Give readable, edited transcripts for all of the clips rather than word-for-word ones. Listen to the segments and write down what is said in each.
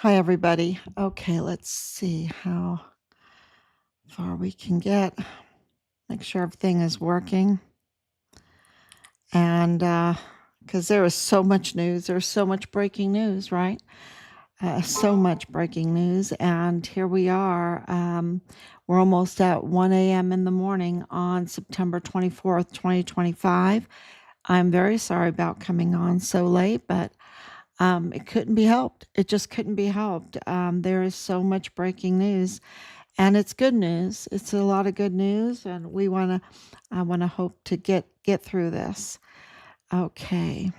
Hi, everybody. Okay, let's see how far we can get. Make sure everything is working. And because there is so much news, there's so much breaking news, right? So much breaking news. And here we are. We're almost at 1 a.m. in the morning on September 24th, 2025. I'm very sorry about coming on so late, but it couldn't be helped. It just couldn't be helped. There is so much breaking news, and it's good news. It's a lot of good news, and I want to hope to get through this. Okay.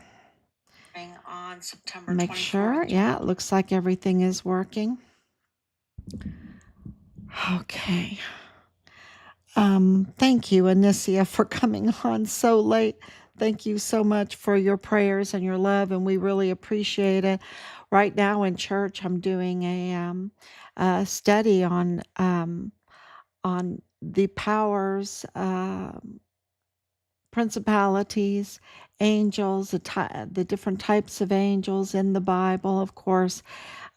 On September Make 24th. Sure. Yeah, it looks like everything is working. Okay. Thank you, Anicia, for coming on so late. Thank you so much for your prayers and your love, and we really appreciate it. Right now in church, I'm doing a study on the powers, principalities, angels, the different types of angels in the Bible. Of course,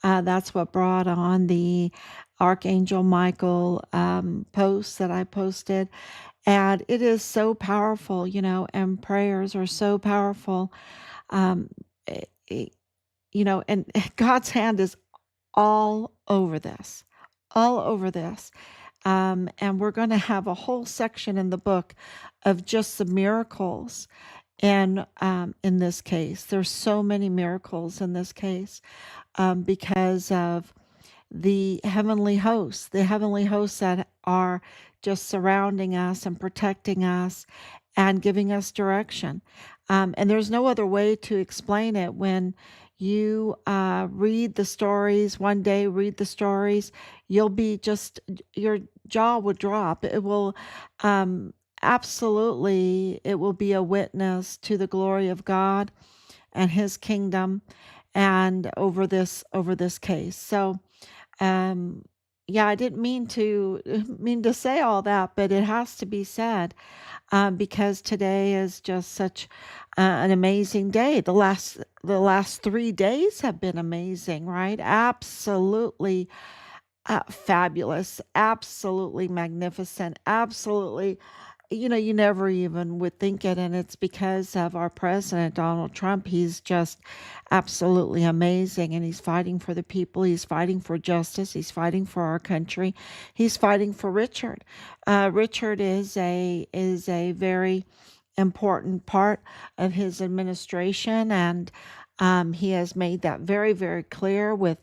that's what brought on the Archangel Michael post that I posted. And it is so powerful, and prayers are so powerful. Um, it- it- and God's hand is all over this, all over this. And we're going to have a whole section in the book of just the miracles. And in this case, there's so many miracles in this case because of the heavenly hosts that are just surrounding us and protecting us and giving us direction. And there's no other way to explain it when you read the stories one day, read the stories, you'll be just, your jaw would drop. It will absolutely, it will be a witness to the glory of God and his kingdom and over this case. So um, yeah, I didn't mean to say all that, but it has to be said because today is just such an amazing day. The last 3 days have been amazing, right? Absolutely fabulous, absolutely magnificent, absolutely, you never even would think it. And it's because of our president, Donald Trump. He's just absolutely amazing. And he's fighting for the people. He's fighting for justice. He's fighting for our country. He's fighting for Richard. Richard is a very important part of his administration. And he has made that very, very clear with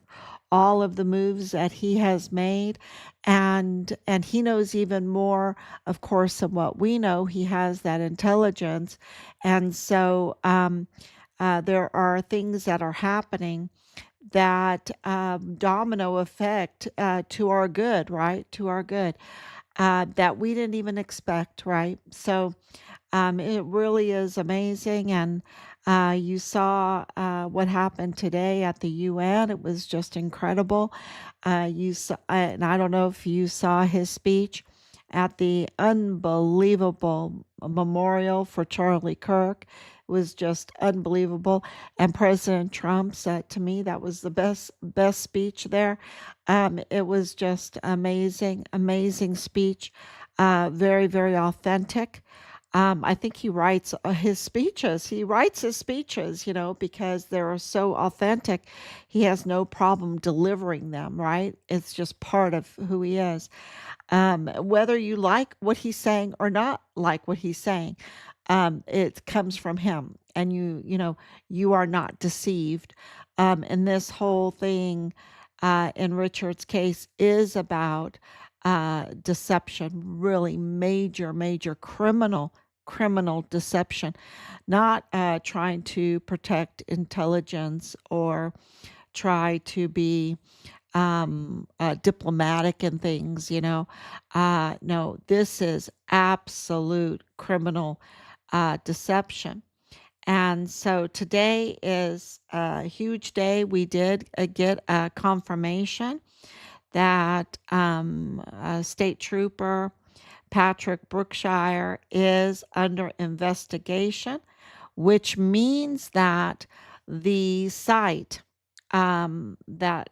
all of the moves that he has made, and he knows even more, of course, than what we know. He has that intelligence, and so there are things that are happening that domino effect to our good, right? To our good, that we didn't even expect, right? So it really is amazing. And you saw what happened today at the UN. It was just incredible. You saw, and I don't know if you saw his speech at the unbelievable memorial for Charlie Kirk. It was just unbelievable. And President Trump's, to me, that was the best speech there. It was just amazing, amazing speech. Very, very authentic. I think he writes his speeches. He writes his speeches, because they're so authentic. He has no problem delivering them, right? It's just part of who he is. Whether you like what he's saying or not like what he's saying, it comes from him, and you are not deceived. And this whole thing, in Richard's case, is about deception, really major, major criminal deception, not trying to protect intelligence or try to be diplomatic and things, no, this is absolute criminal deception. And so today is a huge day. We did get a confirmation that State Trooper Patrick Brookshier is under investigation, which means that the site that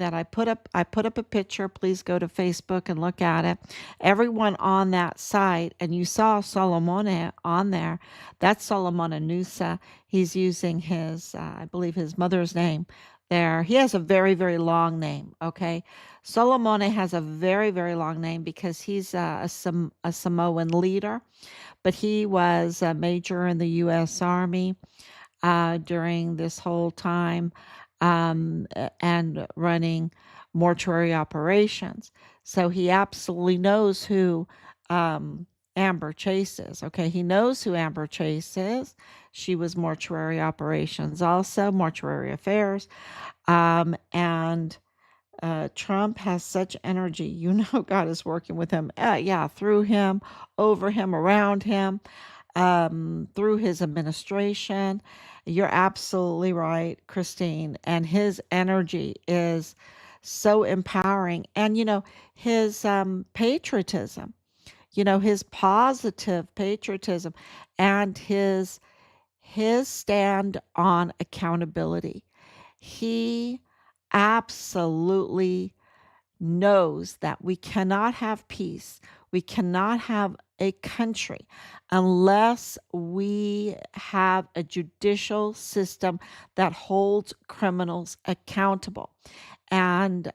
I put up a picture. Please go to Facebook and look at it. Everyone on that site, and you saw Solomon on there. That's Solomon Anusa. He's using his, I believe, his mother's name there. He has a very, very long name. Okay, Solomon has a very, very long name because he's a Samoan leader, but he was a major in the U.S. Army during this whole time, and running mortuary operations. So he absolutely knows who Amber Chase is. Okay, he knows who Amber Chase is. She was mortuary operations, also mortuary affairs. And Trump has such energy. You know, God is working with him. Yeah, through him, over him, around him, through his administration. You're absolutely right, Christine. And his energy is so empowering. And, his patriotism, his positive patriotism, and his stand on accountability. He absolutely knows that we cannot have peace, we cannot have a country unless we have a judicial system that holds criminals accountable. And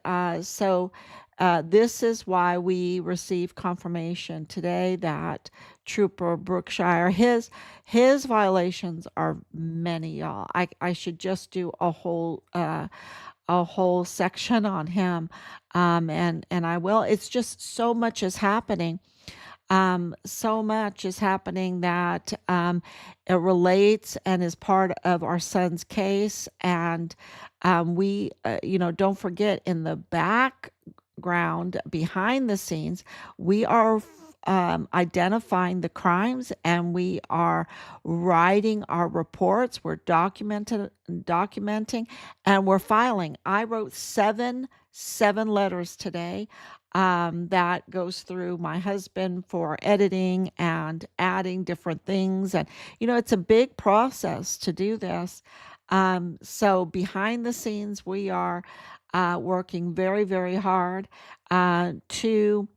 this is why we received confirmation today that Trooper Brookshier, his violations are many, y'all. I should just do a whole section on him, and I will. It's just so much is happening. So much is happening that it relates and is part of our son's case. And we, don't forget, in the background, behind the scenes, we are identifying the crimes, and we are writing our reports. We're documenting, and we're filing. I wrote seven letters today, that goes through my husband for editing and adding different things. And, it's a big process to do this. So behind the scenes, we are working very, very hard to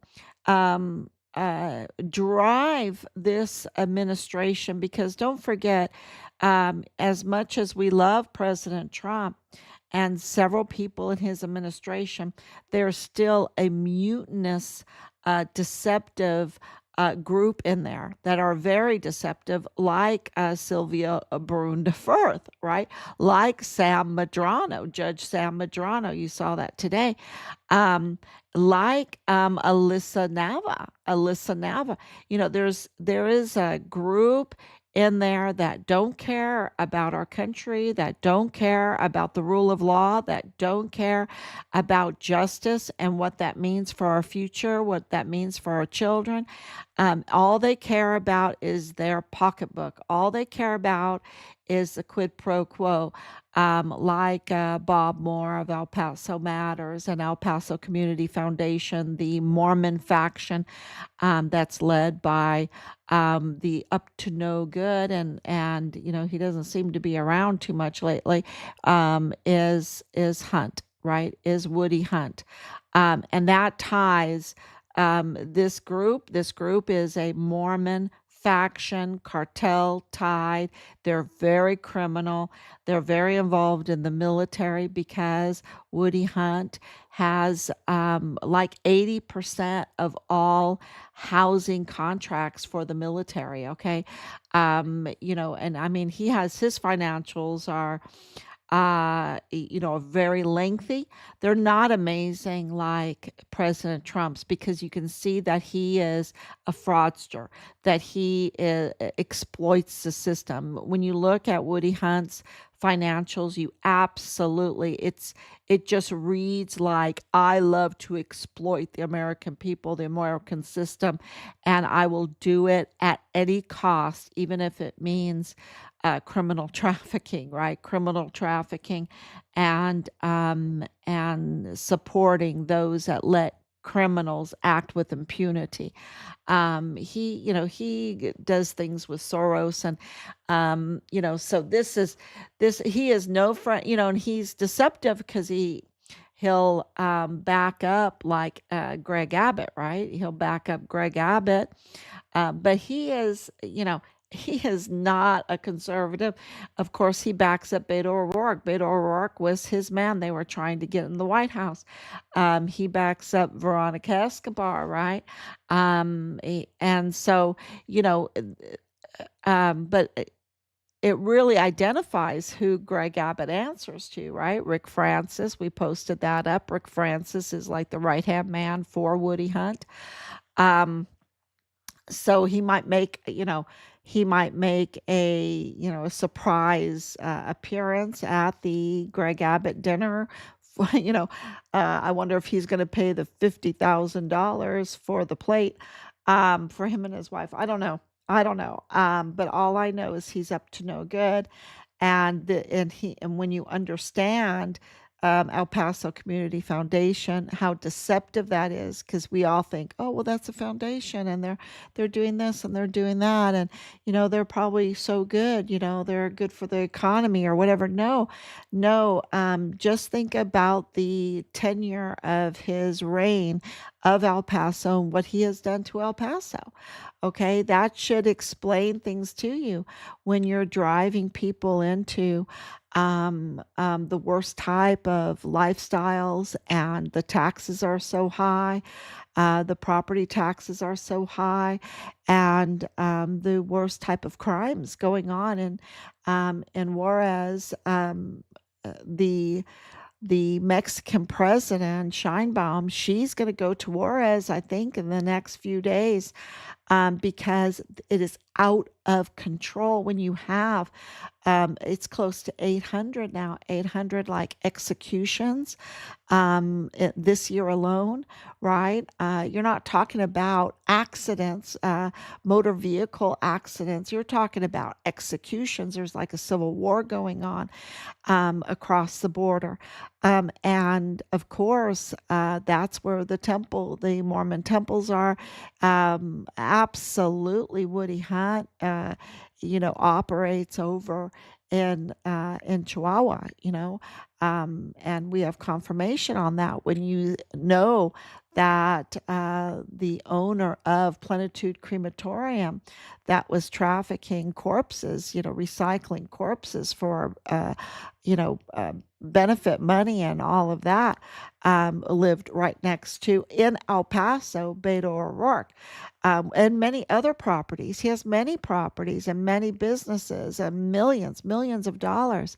drive this administration, because don't forget, as much as we love President Trump and several people in his administration, there's still a mutinous, deceptive group in there that are very deceptive, like Sylvia Brune de Firth, right? Like Sam Madrano, Judge Sam Madrano. You saw that today. Um, like Alyssa Nava. There is a group in there that don't care about our country, that don't care about the rule of law, that don't care about justice and what that means for our future, what that means for our children. All they care about is their pocketbook. All they care about is the quid pro quo, like Bob Moore of El Paso Matters and El Paso Community Foundation, the Mormon faction, that's led by the up to no good, and he doesn't seem to be around too much lately. Is Hunt, right? Is Woody Hunt, and that ties this group. This group is a Mormon faction, cartel tied. They're very criminal. They're very involved in the military, because Woody Hunt has like 80% of all housing contracts for the military. Okay. And I mean, he has his financials are very lengthy. They're not amazing like President Trump's, because you can see that he is a fraudster, that he exploits the system. When you look at Woody Hunt's financials, you absolutely, it just reads like, I love to exploit the American people, the American system, and I will do it at any cost, even if it means criminal trafficking, right? Criminal trafficking, and supporting those that let criminals act with impunity. He does things with Soros, and so he is no friend, and he's deceptive because he'll back up like Greg Abbott, right? He'll back up Greg Abbott, but he is not a conservative. Of course, he backs up Beto O'Rourke. Beto O'Rourke was his man. They were trying to get in the White House. He backs up Veronica Escobar, right? And so, you know, but it really identifies who Greg Abbott answers to, right? Rick Francis, we posted that up. Rick Francis is like the right hand man for Woody Hunt. Um, so he might make a surprise appearance at the Greg Abbott dinner. I wonder if he's going to pay the $50,000 for the plate for him and his wife. I don't know. But all I know is he's up to no good, and when you understand El Paso Community Foundation, how deceptive that is, because we all think, oh well, that's a foundation, and they're doing this and they're doing that, and they're probably so good, they're good for the economy or whatever. No, no. Just think about the tenure of his reign of El Paso and what he has done to El Paso. Okay, that should explain things to you when you're driving people into the worst type of lifestyles, and the taxes are so high, the property taxes are so high, and the worst type of crimes going on in Juarez. The Mexican president, Scheinbaum, she's going to go to Juarez, I think, in the next few days, because it is out of control when you have, it's close to 800 now, 800 like executions this year alone, right? You're not talking about accidents, motor vehicle accidents. You're talking about executions. There's like a civil war going on across the border. And of course, that's where the Mormon temples are. Absolutely, Woody Hunt, operates over in Chihuahua, and we have confirmation on that when you know that the owner of Plenitude Crematorium that was trafficking corpses, recycling corpses for, benefit money and all of that, lived right next to, in El Paso, Beto O'Rourke, and many other properties. He has many properties and many businesses and millions of dollars.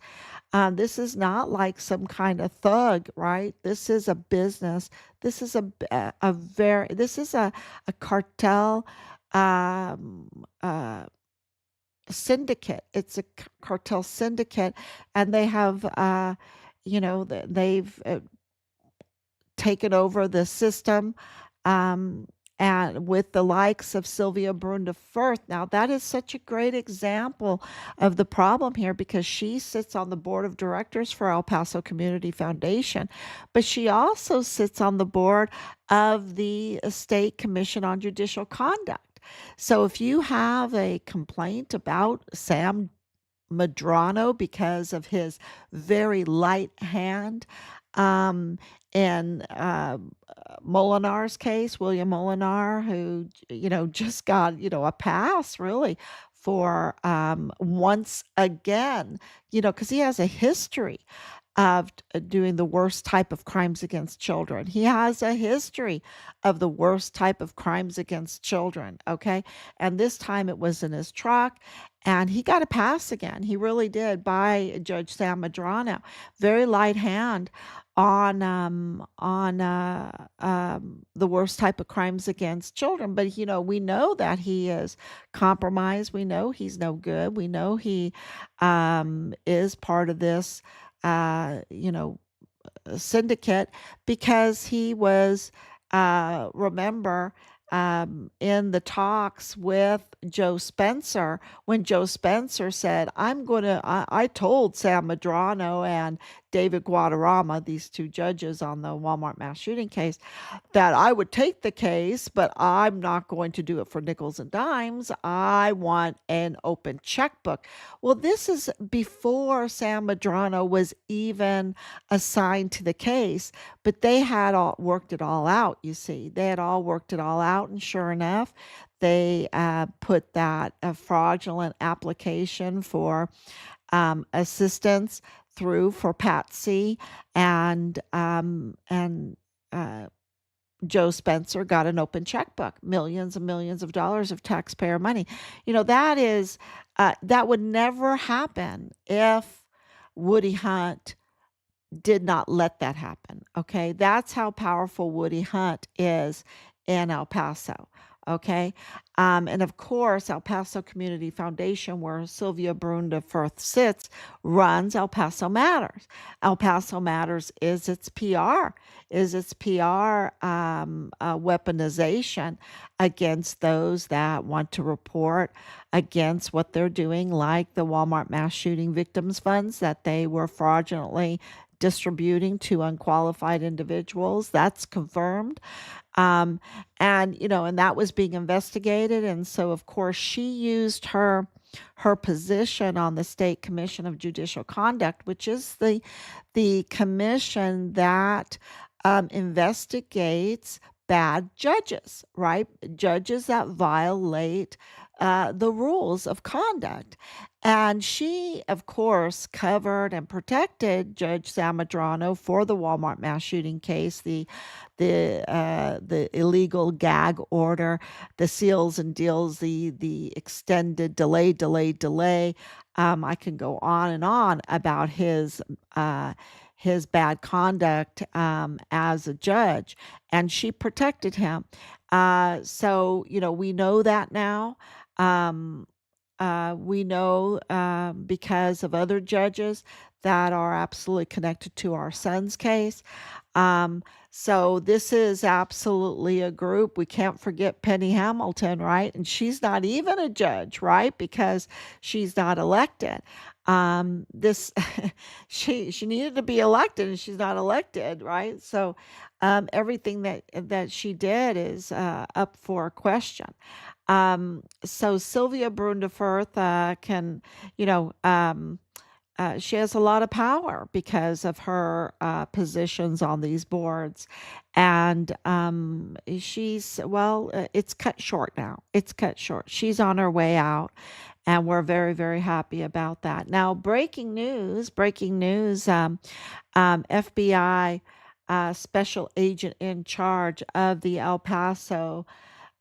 This is not like some kind of thug, right? This is a business. This is this is a cartel syndicate. It's a cartel syndicate, and they have, they've taken over the system, and with the likes of Sylvia Brunda Firth. Now, that is such a great example of the problem here, because she sits on the board of directors for El Paso Community Foundation, but she also sits on the board of the State Commission on Judicial Conduct. So if you have a complaint about Sam Madrano because of his very light hand, in Molinar's case, William Molinar, who just got a pass really for once again, because he has a history of doing the worst type of crimes against children. He has a history of the worst type of crimes against children. Okay, and this time it was in his truck, and he got a pass again. He really did, by Judge Sam Madrano. Very light hand on the worst type of crimes against children. But we know that he is compromised. We know he's no good. We know he is part of this, syndicate, because he was, remember, in the talks with Joe Spencer, when Joe Spencer said, I told Sam Madrano and David Guadarrama, these two judges on the Walmart mass shooting case, that I would take the case, but I'm not going to do it for nickels and dimes. I want an open checkbook. Well, this is before Sam Medrano was even assigned to the case, but they had all worked it all out, you see. They had all worked it all out, and sure enough, they put that fraudulent application for assistance through for Patsy, and uh, Joe Spencer got an open checkbook, millions and millions of dollars of taxpayer money. That is that would never happen if Woody Hunt did not let that happen. Okay. That's how powerful Woody Hunt is in El Paso. Okay. And of course, El Paso Community Foundation, where Sylvia Brunda Firth sits, runs El Paso Matters. El Paso Matters is its PR weaponization against those that want to report against what they're doing, like the Walmart mass shooting victims funds that they were fraudulently distributing to unqualified individuals. That's confirmed. And that was being investigated. And so, of course, she used her position on the State Commission of Judicial Conduct, which is the commission that investigates bad judges, right? Judges that violate the rules of conduct. And she, of course, covered and protected Judge Zamadrano for the Walmart mass shooting case, the illegal gag order, the seals and deals, the extended delay. I can go on and on about his bad conduct as a judge, and she protected him. So we know that now. We know because of other judges that are absolutely connected to our son's case. Um, so this is absolutely a group. We can't forget Penny Hamilton, right? And she's not even a judge, right? Because she's not elected. This she needed to be elected, and she's not elected, right? So everything that she did is up for question. So Sylvia Brundefurth can, you know, she has a lot of power because of her positions on these boards. And it's cut short now. It's cut short. She's on her way out. And we're very, very happy about that. Now, breaking news, FBI special agent in charge of the El Paso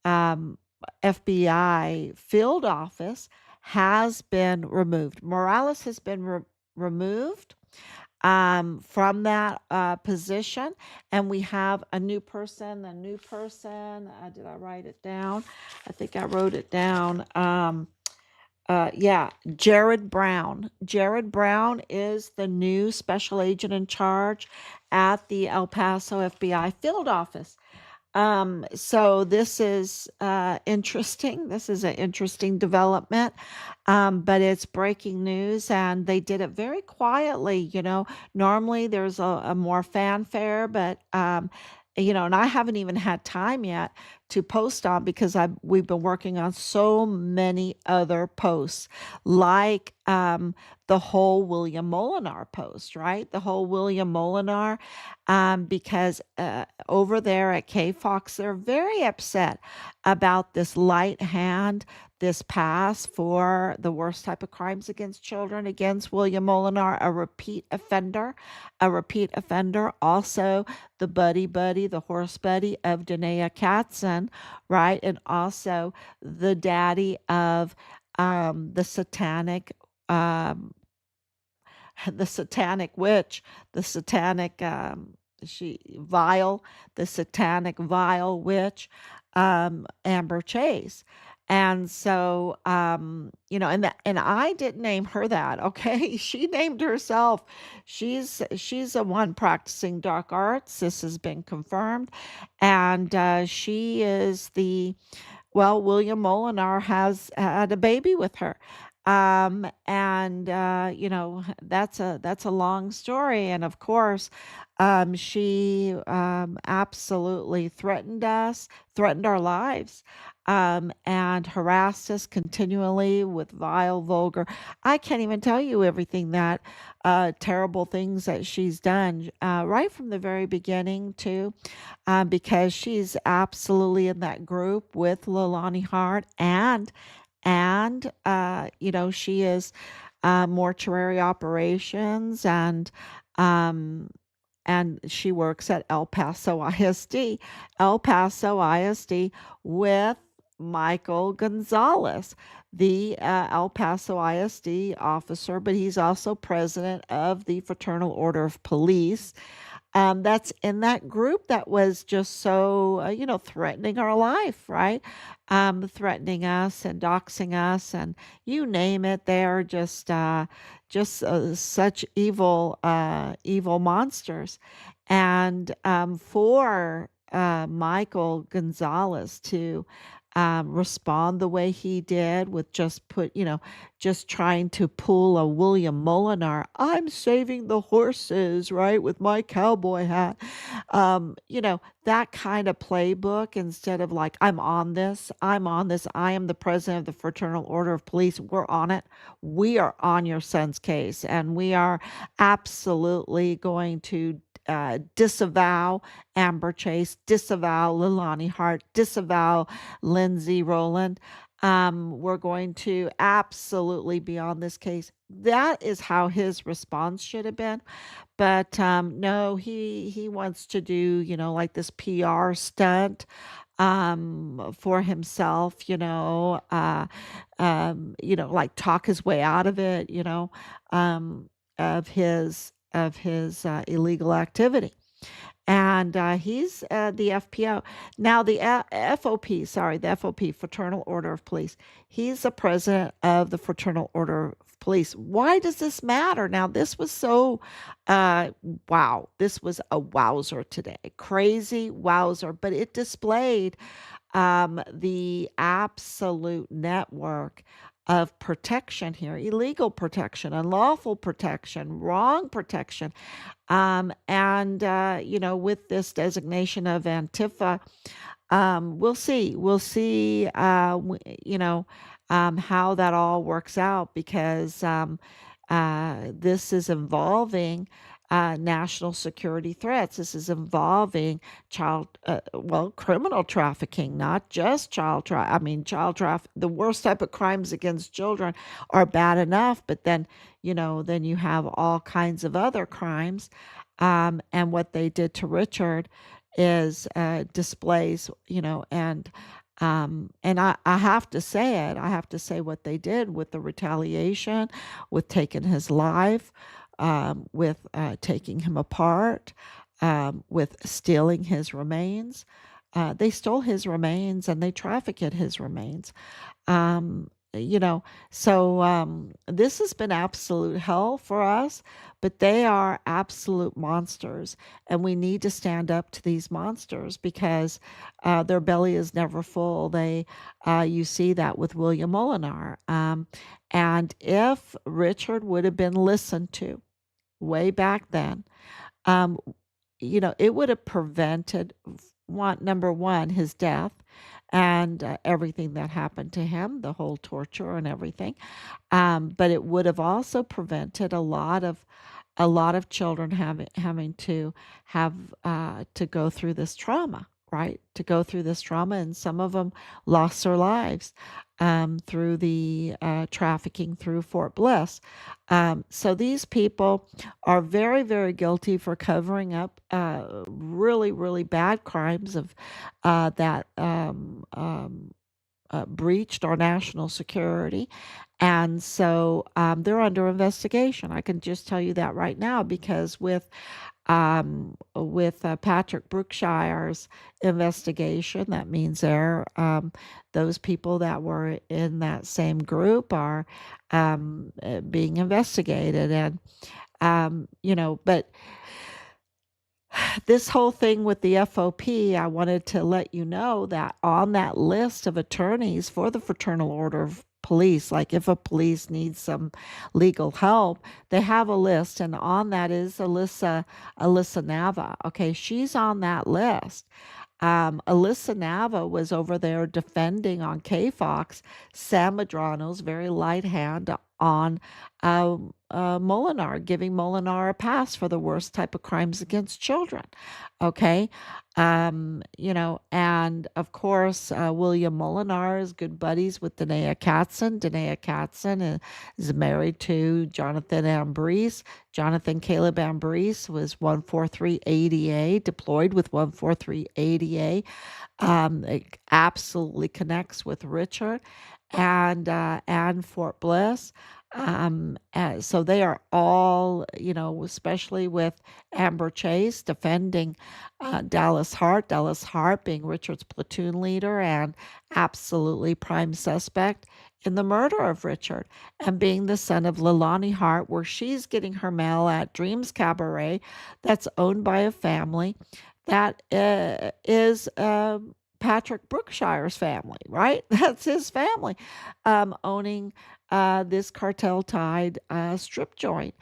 um, FBI field office has been removed. Morales has been removed from that position, and we have a new person. Did I write it down? I think I wrote it down. Yeah, Jared Brown. Jared Brown is the new special agent in charge at the El Paso FBI field office. So this is interesting. This is an interesting development, but it's breaking news, and they did it very quietly. Normally there's a more fanfare, but and I haven't even had time yet to post on because we've been working on so many other posts, like the whole William Molinar post, right? The whole William Molinar, because over there at K Fox, they're very upset about this light hand, this pass for the worst type of crimes against children against William Molinar, a repeat offender. Also the buddy, the horse buddy of Danae Katzen, right? And also the daddy of the um, the satanic witch, the satanic she vile, the satanic vile witch, Amber Chase. And so, and I didn't name her that, okay? She named herself. She's a one practicing dark arts. This has been confirmed, and she is William Molinar has had a baby with her. And that's a long story. And of course, she absolutely threatened us, threatened our lives, and harassed us continually with vile, vulgar. I can't even tell you everything that terrible things that she's done right from the very beginning too, because she's absolutely in that group with Lilani Hart, and she is mortuary operations, um, and she works at El Paso ISD with Michael Gonzales, the El Paso ISD officer, but he's also president of the Fraternal Order of Police. That's in that group that was just so, threatening our life, right? Threatening us and doxing us, and you name it. They're just such evil monsters. And for Michael Gonzalez to respond the way he did with just trying to pull a William Molinar, I'm saving the horses, right, with my cowboy hat. That kind of playbook, instead of like, I'm on this, I am the president of the Fraternal Order of Police, we're on it. We are on your son's case, and we are absolutely going to disavow Amber Chase, disavow Lilani Hart, disavow Lindsay Rowland. We're going to absolutely be on this case. That is how his response should have been. But no, he wants to do, like this PR stunt for himself, like talk his way out of it, um, of his illegal activity. And he's the FPO. Now, the FOP, sorry, the FOP, Fraternal Order of Police. He's the president of the Fraternal Order of Police. Why does this matter? Now, this was so, wow, this was a wowzer today. Crazy wowzer, but it displayed the absolute network of protection here: illegal protection, unlawful protection, wrong protection. With this designation of Antifa, we'll see, how that all works out, because this is involving national security threats. This is involving criminal trafficking, not just I mean, the worst type of crimes against children are bad enough, but then you have all kinds of other crimes. And what they did to Richard is displays, and I have to say it. I have to say what they did with the retaliation, with taking his life, with taking him apart, with stealing his remains. They stole his remains and they trafficked his remains. Um, you know, so this has been absolute hell for us, but they are absolute monsters, and we need to stand up to these monsters, because their belly is never full. You see that with William Molinar. And if Richard would have been listened to way back then, um, it would have prevented number one, his death, and everything that happened to him, the whole torture and everything. But it would have also prevented a lot of children having to have to go through this trauma, right? To go through this trauma, and some of them lost their lives through the trafficking through Fort Bliss. So these people are very, very guilty for covering up really, really bad crimes of that breached our national security. And so they're under investigation. I can just tell you that right now, because with Patrick Brookshires investigation, that means those people that were in that same group are being investigated. And but this whole thing with the FOP, I wanted to let you know that on that list of attorneys for the Fraternal Order of police. Like if a police needs some legal help, they have a list, and on that is Alyssa Nava. Okay, she's on that list. Alyssa Nava was over there defending on K Fox Sam Madrano's very light hand on Molinar, giving Molinar a pass for the worst type of crimes against children. Okay. And of course, William Molinar is good buddies with Danae Katzen. Danae Katzen is married to Jonathan Ambrose. Jonathan Caleb Ambrose was 143 ADA, deployed with 143 ADA. It absolutely connects with Richard and Fort Bliss. So they are all, especially with Amber Chase defending Dallas Hart being Richard's platoon leader and absolutely prime suspect in the murder of Richard, and being the son of Leilani Hart, where she's getting her mail at Dreams Cabaret that's owned by a family that is Patrick Brookshier's family, right? That's his family owning this cartel tied strip joint.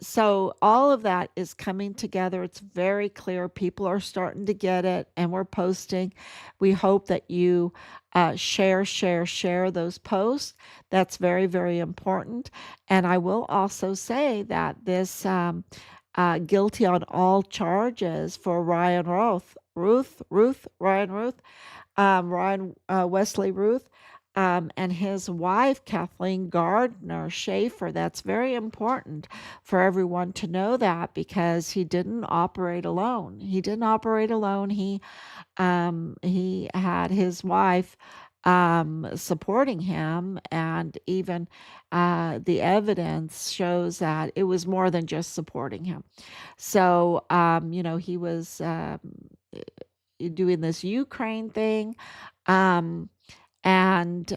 So all of that is coming together. It's very clear. People are starting to get it, and we're posting. We hope that you share those posts. That's very, very important. And I will also say that this guilty on all charges for Ryan Wesley Ruth, and his wife, Kathleen Gardner Schaefer. That's very important for everyone to know that, because he didn't operate alone. He didn't operate alone. He had his wife supporting him, and even the evidence shows that it was more than just supporting him. So, he was doing this Ukraine thing. Um, and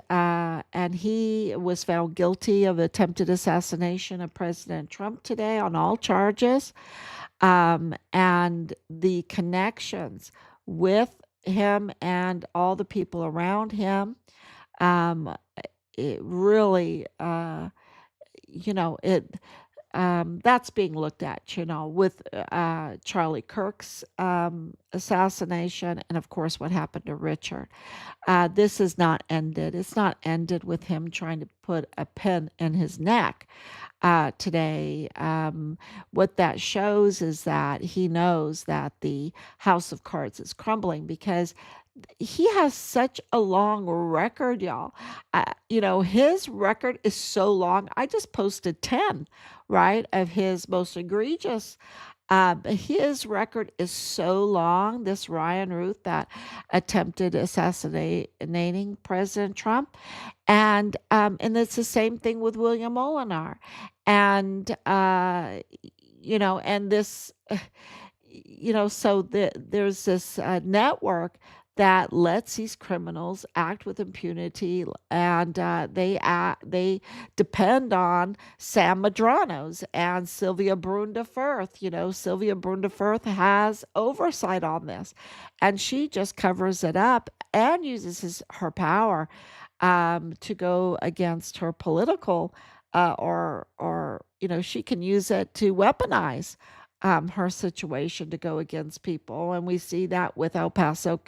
he was found guilty of attempted assassination of President Trump today on all charges. And the connections with him and all the people around him, um, it really, it that's being looked at, with Charlie Kirk's assassination, and of course what happened to Richard. This is not ended. It's not ended with him trying to put a pin in his neck today. What that shows is that he knows that the house of cards is crumbling, because he has such a long record, y'all. His record is so long. I just posted 10, right, of his most egregious. His record is so long. This Ryan Ruth that attempted assassinating President Trump, and it's the same thing with William Molinar, and and this, so there's this network that lets these criminals act with impunity, and they depend on Sam Madranos and Sylvia Brunda Firth. Sylvia Brunda Firth has oversight on this, and she just covers it up and uses her power to go against her political, or she can use it to weaponize her situation to go against people, and we see that with El Paso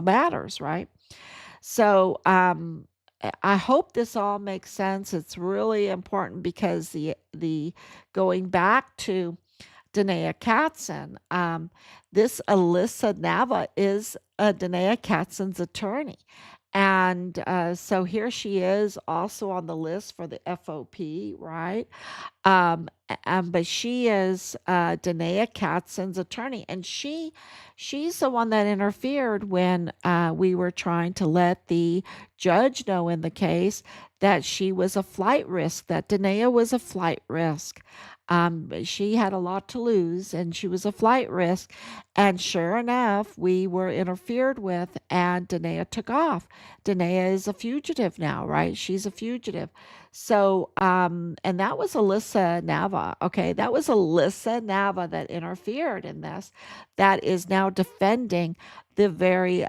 matters, right? So I hope this all makes sense. It's really important, because the going back to Danae Katzen, this Alyssa Nava is Danae Katzen's attorney. And so here she is also on the list for the FOP, right? But she is Danae Katzen's attorney, and she's the one that interfered when we were trying to let the judge know in the case that she was a flight risk, that Danae was a flight risk. She had a lot to lose, and she was a flight risk. And sure enough, we were interfered with, and Danae took off. Danae is a fugitive now, right? She's a fugitive. So, and that was Alyssa Nava. Okay, that was Alyssa Nava that interfered in this. That is now defending the very,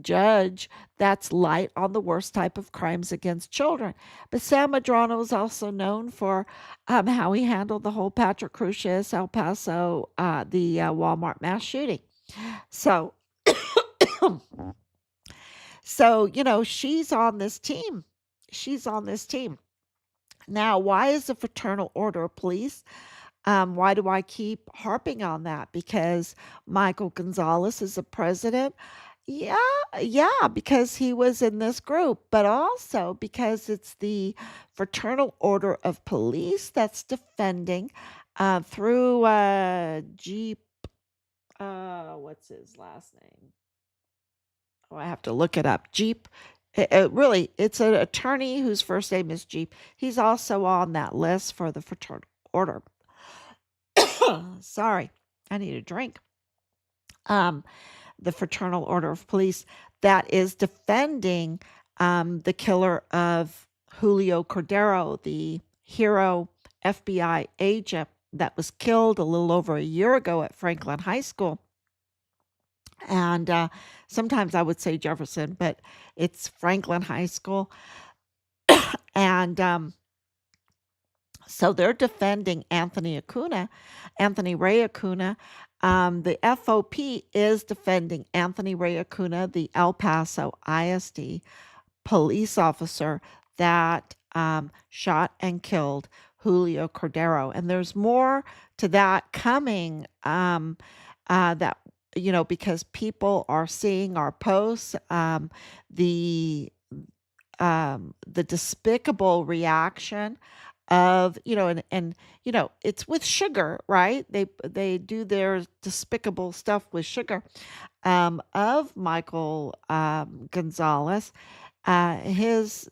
judge that's light on the worst type of crimes against children. But Sam Madrano is also known for how he handled the whole Patrick Crusius, El Paso, the Walmart mass shooting. So, she's on this team. She's on this team. Now, why is the Fraternal Order of Police? Why do I keep harping on that? Because Michael Gonzales is the president. Yeah, yeah, because he was in this group, but also because it's the Fraternal Order of Police that's defending through Jeep. What's his last name? Oh, I have to look it up. Jeep. Really, it's an attorney whose first name is Jeep. He's also on that list for the Fraternal Order. Sorry, I need a drink. Um, the Fraternal Order of Police that is defending the killer of Julio Cordero, the hero FBI agent that was killed a little over a year ago at Franklin High School. And sometimes I would say Jefferson, but it's Franklin High School. And so they're defending Anthony Ray Acuna. The FOP is defending Anthony Ray Acuna, the El Paso ISD police officer that shot and killed Julio Cordero. And there's more to that coming that, because people are seeing our posts, the despicable reaction of, and it's with sugar, right? They do their despicable stuff with sugar, of Michael Gonzales. His,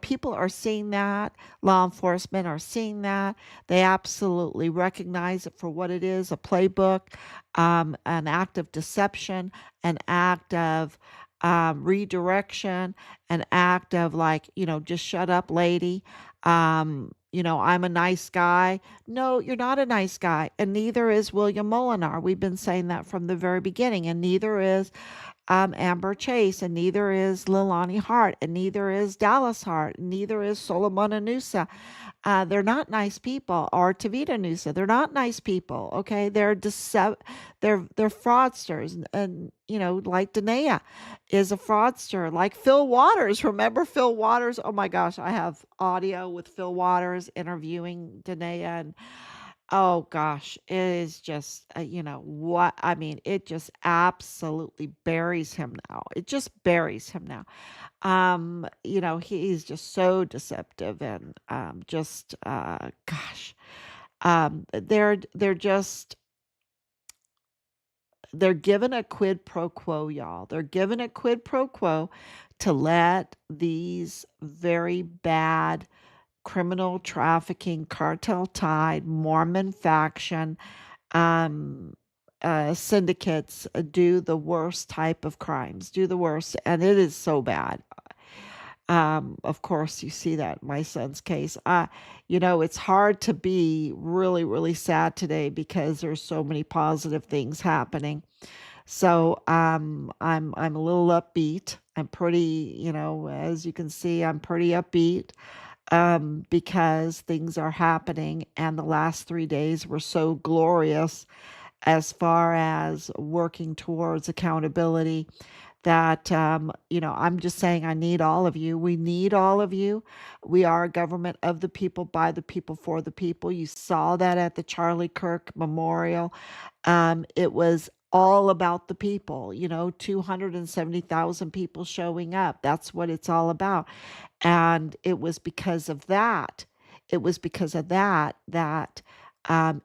people are seeing that. Law enforcement are seeing that. They absolutely recognize it for what it is, a playbook, an act of deception, an act of redirection, an act of like, just shut up, lady. I'm a nice guy. No, you're not a nice guy. And neither is William Molinar. We've been saying that from the very beginning. And neither is Amber Chase, and neither is Lilani Hart, and neither is Dallas Hart, and neither is Solomon Anusa. They're not nice people, or Tavita Anusa. They're not nice people. Okay, they're fraudsters, and like Danae is a fraudster, like Phil Waters. Remember Phil Waters? Oh my gosh, I have audio with Phil Waters interviewing Danae, and oh gosh, it is just, what I mean, it just absolutely buries him now. It just buries him now. He's just so deceptive and just gosh. They're given a quid pro quo, y'all. They're given a quid pro quo to let these very bad criminal trafficking, cartel tied Mormon faction syndicates do the worst type of crimes, do the worst, and it is so bad. Of course, you see that in my son's case. It's hard to be really, really sad today because there's so many positive things happening. So I'm a little upbeat. I'm pretty, as you can see, I'm pretty upbeat because things are happening, and the last 3 days were so glorious as far as working towards accountability that, I'm just saying I need all of you. We need all of you. We are a government of the people, by the people, for the people. You saw that at the Charlie Kirk Memorial. It was all about the people, 270,000 people showing up. That's what it's all about. And it was because of that. It was because of that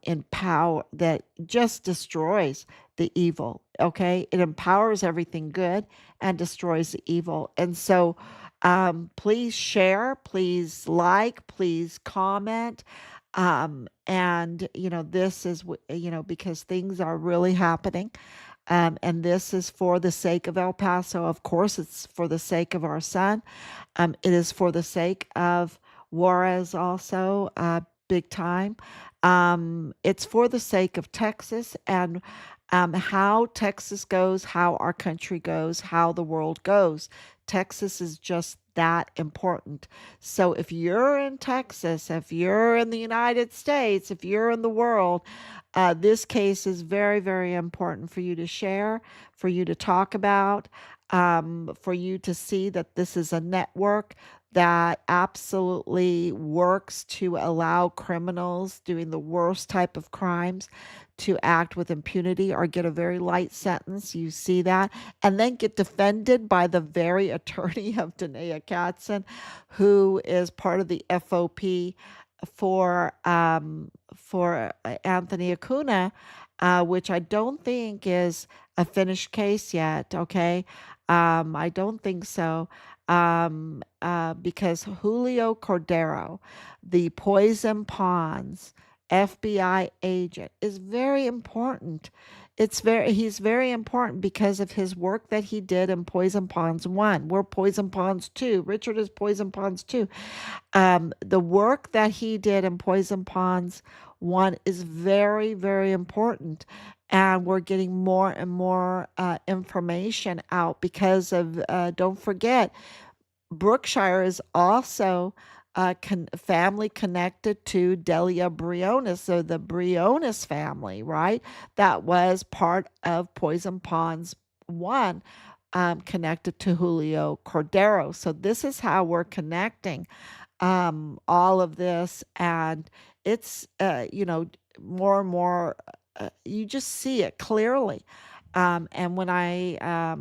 empower that just destroys the evil. Okay, it empowers everything good and destroys the evil. And so, please share, please like, please comment. And this is because things are really happening. And this is for the sake of El Paso. Of course, it's for the sake of our son. It is for the sake of Juarez also, big time. It's for the sake of Texas and how Texas goes, how our country goes, how the world goes. Texas is just that important. So if you're in Texas, if you're in the United States, if you're in the world, this case is very, very important for you to share, for you to talk about, for you to see that this is a network that absolutely works to allow criminals doing the worst type of crimes to act with impunity or get a very light sentence. You see that, and then get defended by the very attorney of Danae Katzen, who is part of the FOP for Anthony Acuna, which I don't think is a finished case yet. Okay, I don't think so. Because Julio Cordero, the Poison Ponds FBI agent, is very important. He's very important because of his work that he did in Poison Ponds 1. We're Poison Ponds 2. Richard is Poison Ponds 2. The work that he did in Poison Ponds 1 is very, very important. And we're getting more and more information out because of, don't forget, Brookshier is also family connected to Delia Briones, so the Briones family, right? That was part of Poison Ponds 1, connected to Julio Cordero. So this is how we're connecting all of this, and it's more and more. You just see it clearly, and when I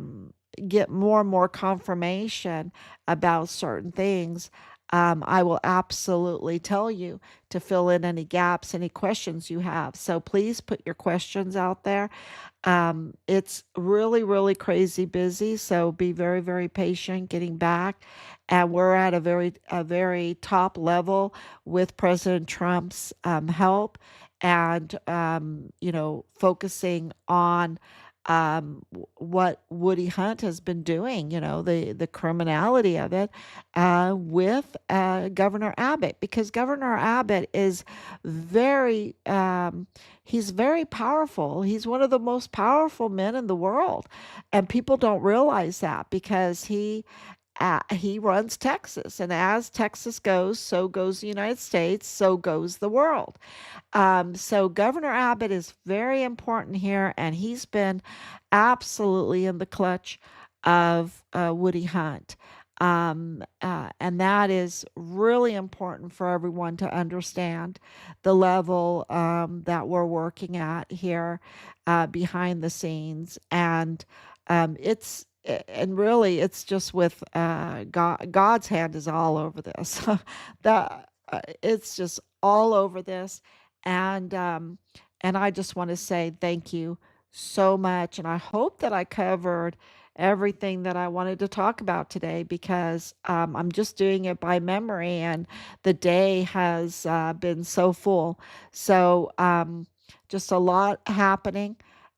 get more and more confirmation about certain things, I will absolutely tell you to fill in any gaps, any questions you have. So please put your questions out there. It's really, really crazy busy, so be very, very patient getting back. And we're at a very top level with President Trump's help, and focusing on what Woody Hunt has been doing, the criminality of it, with Governor Abbott, because Governor Abbott is he's very powerful. He's one of the most powerful men in the world, and people don't realize that because he runs Texas, and as Texas goes, so goes the United States, so goes the world. So Governor Abbott is very important here, and he's been absolutely in the clutch of Woody Hunt. And that is really important for everyone to understand the level that we're working at here behind the scenes. And really, it's just with God's hand is all over this. It's just all over this, and I just want to say thank you so much, and I hope that I covered everything that I wanted to talk about today, because I'm just doing it by memory, and the day has been so full. So just a lot happening,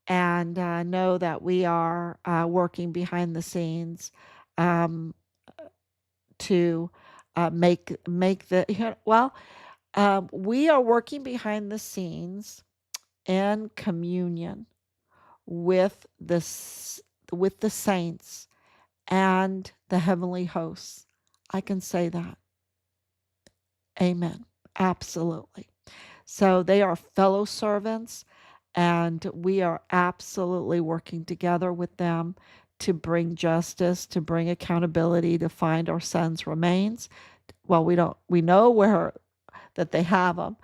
and know that we are working behind the scenes um, to make we are working behind the scenes in communion with with the saints and the heavenly hosts. I can say that. Amen. Absolutely. So they are fellow servants, and we are absolutely working together with them to bring justice, to bring accountability, to find our son's remains. Well, we know where that they have them,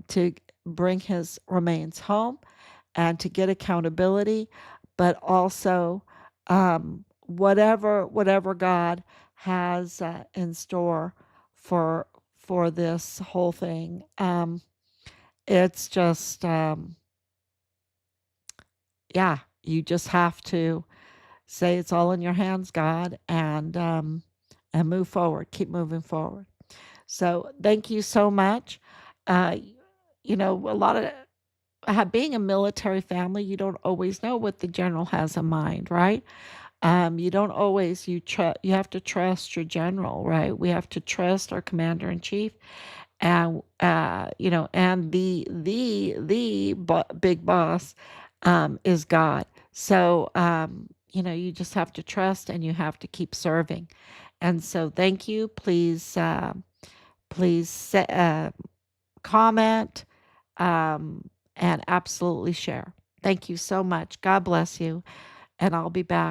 to bring his remains home and to get accountability, but also whatever God has in store for this whole thing. It's just yeah, you just have to say it's all in your hands, God, and move forward. Keep moving forward. So thank you so much. Uh, a lot of being a military family, you don't always know what the general has in mind, right? You don't always you have to trust your general, right? We have to trust our commander in chief, and and the big boss is God. So you just have to trust, and you have to keep serving. And so, thank you. Please comment, and absolutely share. Thank you so much. God bless you, and I'll be back.